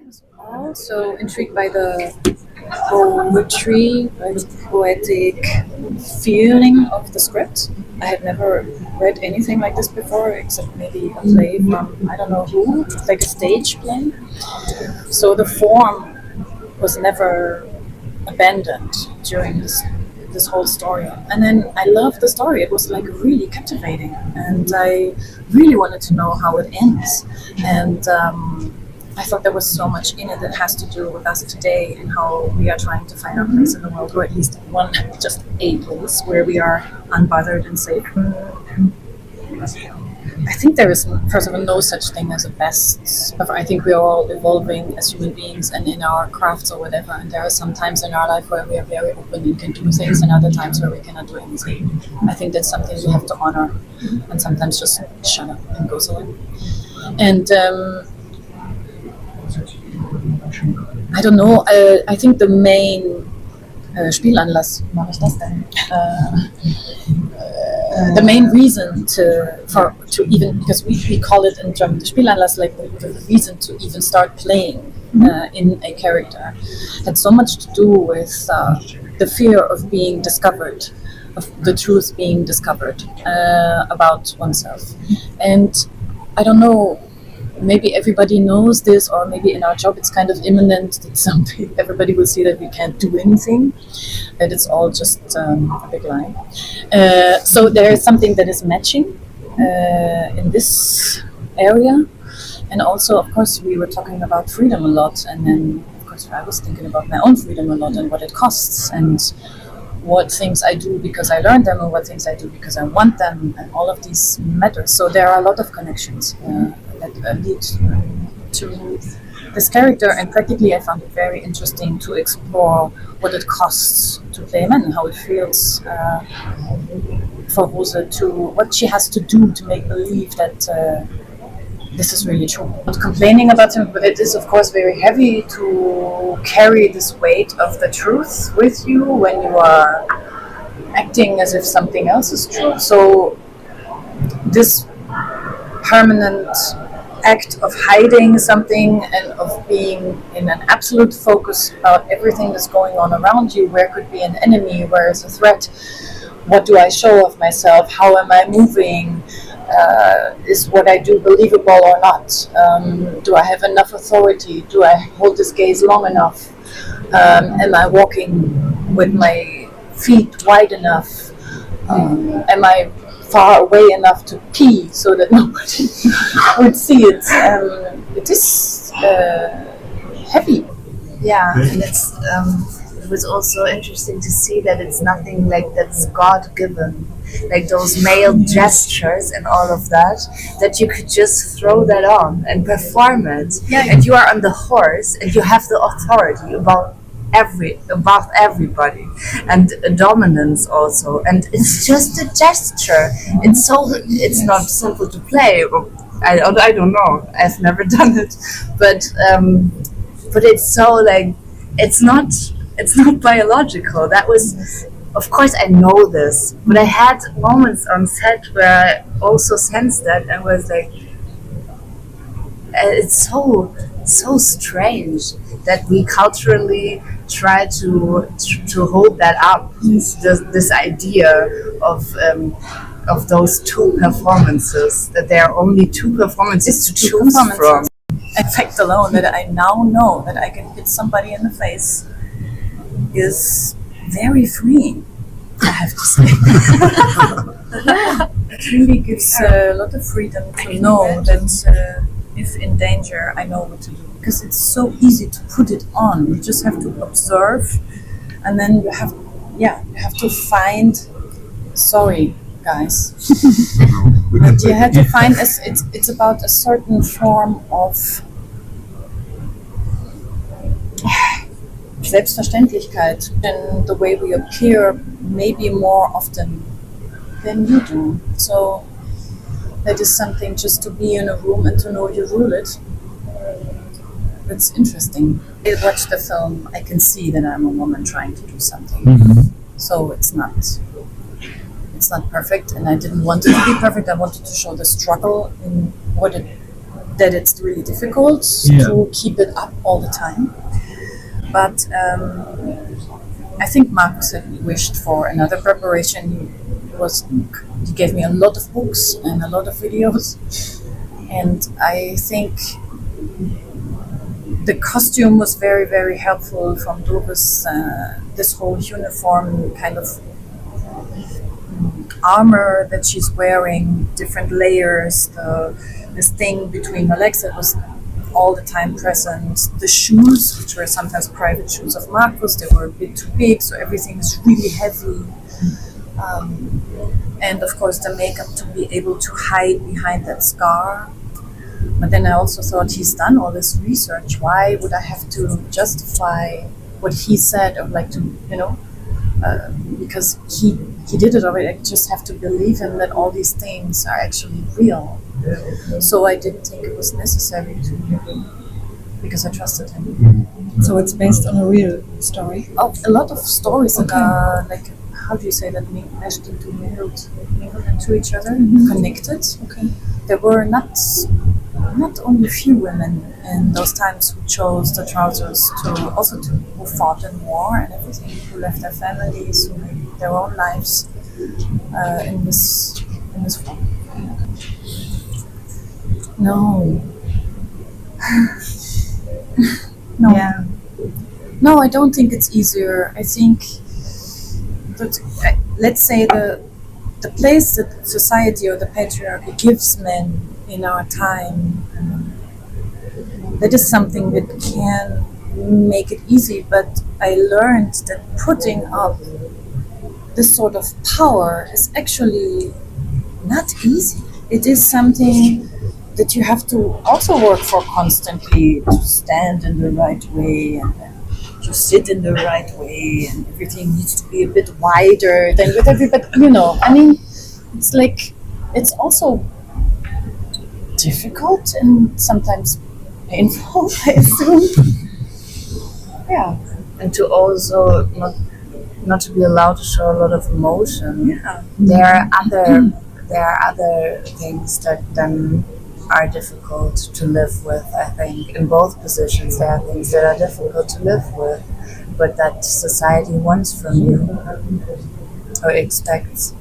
was also intrigued by the poetry, by the poetic feeling of the script. I had never read anything like this before, except maybe a play from I don't know who, like a stage play. So the form was never abandoned during this whole story. And then I loved the story. It was like really captivating, and I really wanted to know how it ends. And I thought there was so much in it that has to do with us today and how we are trying to find our place in the world, or at least just a place where we are unbothered and safe. I think there is, first of all, no such thing as a best. I think we are all evolving as human beings and in our crafts or whatever. And there are some times in our life where we are very open and can do things, and other times where we cannot do anything. I think that's something we have to honor, and sometimes just shut up and go on. And I don't know. I think the main Spielanlass, mache ich das denn? The main reason to even, because we call it in German the Spielanlass, like the reason to even start playing in a character, had so much to do with the fear of being discovered, of the truth being discovered about oneself. And I don't know, maybe everybody knows this, or maybe in our job it's kind of imminent that someday everybody will see that we can't do anything, that it's all just a big lie. So there is something that is matching in this area. And also, of course, we were talking about freedom a lot, and then, of course, I was thinking about my own freedom a lot and what it costs, and what things I do because I learned them, or what things I do because I want them, and all of these matters. So there are a lot of connections that lead to this character, and practically I found it very interesting to explore what it costs to play a man, and how it feels for Rose what she has to do to make believe that this is really true. Not complaining about him, but it is of course very heavy to carry this weight of the truth with you when you are acting as if something else is true. So this permanent act of hiding something and of being in an absolute focus about everything that's going on around you, where could be an enemy, where is a threat, what do I show of myself, how am I moving, is what I do believable or not, do I have enough authority, do I hold this gaze long enough, am I walking with my feet wide enough, am I far away enough to pee so that nobody would see it. It is heavy. Yeah, and it was also interesting to see that it's nothing like that's God-given, like those male gestures and all of that you could just throw that on and perform it. Yeah. And you are on the horse and you have the authority about everybody, and a dominance also, and it's just a gesture. It's not simple to play. I don't know, I've never done it, but it's so like it's not biological. That was, of course I know this, but I had moments on set where I also sensed that and was like, it's so strange that we culturally try to hold that up, this idea of those two performances, that there are only two performances to choose from. The fact alone that I now know that I can hit somebody in the face is very freeing, I have to say. It really gives a lot of freedom to know that if in danger, I know what to do. Because it's so easy to put it on. You just have to observe, and then you have to find. Sorry, guys. But you have to find. It's about a certain form of Selbstverständlichkeit in the way we appear, maybe more often than you do. So that is something, just to be in a room and to know you rule it. It's interesting. I watch the film, I can see that I'm a woman trying to do something. Mm-hmm. So it's not perfect, and I didn't want it to be perfect. I wanted to show the struggle in what it that it's really difficult to keep it up all the time. But I think Markus had wished for another preparation. He gave me a lot of books and a lot of videos, and I think the costume was very, very helpful from Doris. This whole uniform kind of armor that she's wearing, different layers, this thing between her legs that was all the time present. The shoes, which were sometimes private shoes of Markus, they were a bit too big, so everything is really heavy. And of course the makeup to be able to hide behind that scar. But then I also thought, he's done all this research, why would I have to justify what he said, or like to, because he did it already. I just have to believe him that all these things are actually real. So I didn't think it was necessary to, because I trusted him. So it's based on a real story? Oh, a lot of stories that are like, how do you say that, meshed into, mingled into each other, connected. Okay. There were not only a few women in those times who chose the trousers who fought in war and everything, who left their families, who made their own lives in this war. No. No. Yeah. No, I don't think it's easier. I think that, let's say the place that society or the patriarchy gives men in our time, that is something that can make it easy, but I learned that putting up this sort of power is actually not easy. It is something that you have to also work for constantly, to stand in the right way and to sit in the right way, and everything needs to be a bit wider than with everybody, I mean, it's like, it's also difficult and sometimes painful, I assume. Yeah. And to also not to be allowed to show a lot of emotion. Yeah. There are other things that then are difficult to live with. I think in both positions there are things that are difficult to live with, but that society wants from you or expects.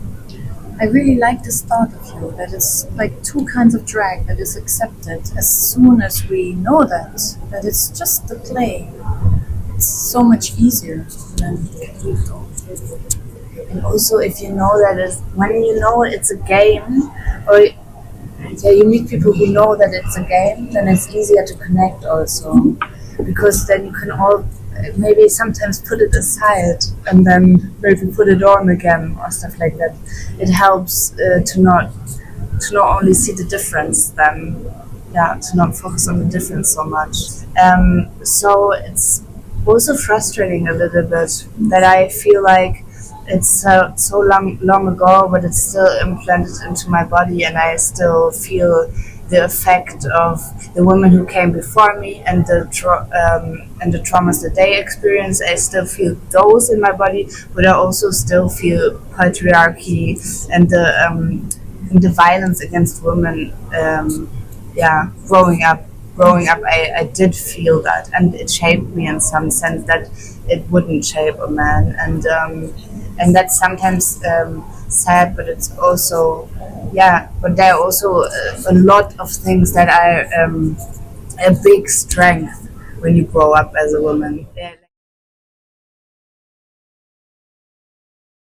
I really like this thought of you, that it's like two kinds of drag that is accepted as soon as we know that it's just the play. It's so much easier than. And also, if you know that when you know it's a game, or you meet people who know that it's a game, then it's easier to connect also, because then you can all maybe sometimes put it aside and then maybe put it on again or stuff like that. It helps to not only see the difference, then to not focus on the difference so much. So it's also frustrating a little bit that I feel like it's so long ago, but it's still implanted into my body, and I still feel the effect of the women who came before me and the traumas that they experienced. I still feel those in my body, but I also still feel patriarchy and the violence against women. Growing up, I did feel that, and it shaped me in some sense that it wouldn't shape a man, and that's sometimes sad, but it's also, but there are also a lot of things that are a big strength when you grow up as a woman.